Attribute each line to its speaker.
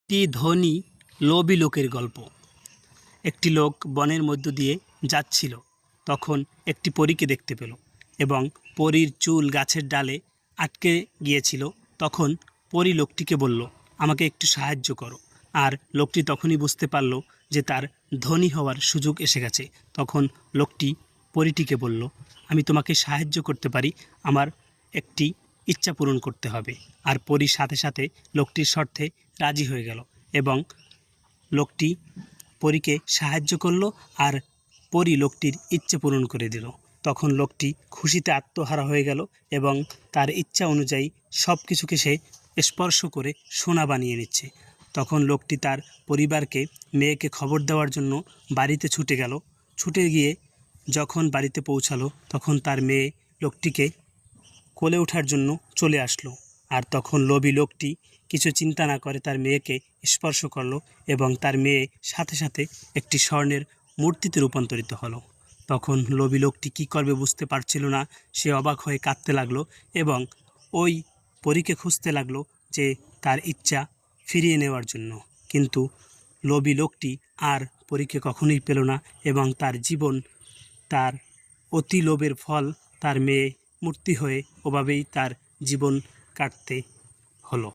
Speaker 1: একটি ধনী লোভী লোকের গল্প। একটি লোক বনের মধ্য দিয়ে যাচ্ছিল। তখন একটি পরীকে দেখতে পেল এবং পরীর চুল গাছের ডালে আটকে গিয়েছিল। তখন পরী লোকটিকে বলল, আমাকে একটু সাহায্য করো। আর লোকটি তখনই বুঝতে পারল যে তার ধনী হওয়ার সুযোগ এসে গেছে। তখন লোকটি পরীটিকে বলল, আমি তোমাকে সাহায্য করতে পারি, আমার একটি ইচ্ছা পূরণ করতে হবে। আর পরীর সাথে সাথে লোকটির শর্তে রাজি হয়ে গেল এবং লোকটি পরীকে সাহায্য করলো আর পরী লোকটির ইচ্ছে পূরণ করে দিল। তখন লোকটি খুশিতে আত্মহারা হয়ে গেল এবং তার ইচ্ছা অনুযায়ী সব কিছুকে সে স্পর্শ করে সোনা বানিয়ে নিচ্ছে। তখন লোকটি তার পরিবারকে, মেয়েকে খবর দেওয়ার জন্য বাড়িতে ছুটে গেল। ছুটে গিয়ে যখন বাড়িতে পৌঁছালো তখন তার মেয়ে লোকটিকে কোলে ওঠার জন্য চলে আসলো। আর তখন লোভী লোকটি কিছু চিন্তা না করে তার মেয়েকে স্পর্শ করলো এবং তার মেয়ে সাথে সাথে একটি স্বর্ণের মূর্তিতে রূপান্তরিত হলো। তখন লোভী লোকটি কী করবে বুঝতে পারছিল না। সে অবাক হয়ে কাঁদতে লাগলো এবং ওই পরীকে খুঁজতে লাগলো যে তার ইচ্ছা ফিরিয়ে নেওয়ার জন্য। কিন্তু লোভী লোকটি আর পরীকে কখনোই পেল না এবং তার জীবন, তার অতি লোভের ফল, তার মেয়ে মূর্তি হয়ে ওভাবেই তার জীবন কাটতে হলো।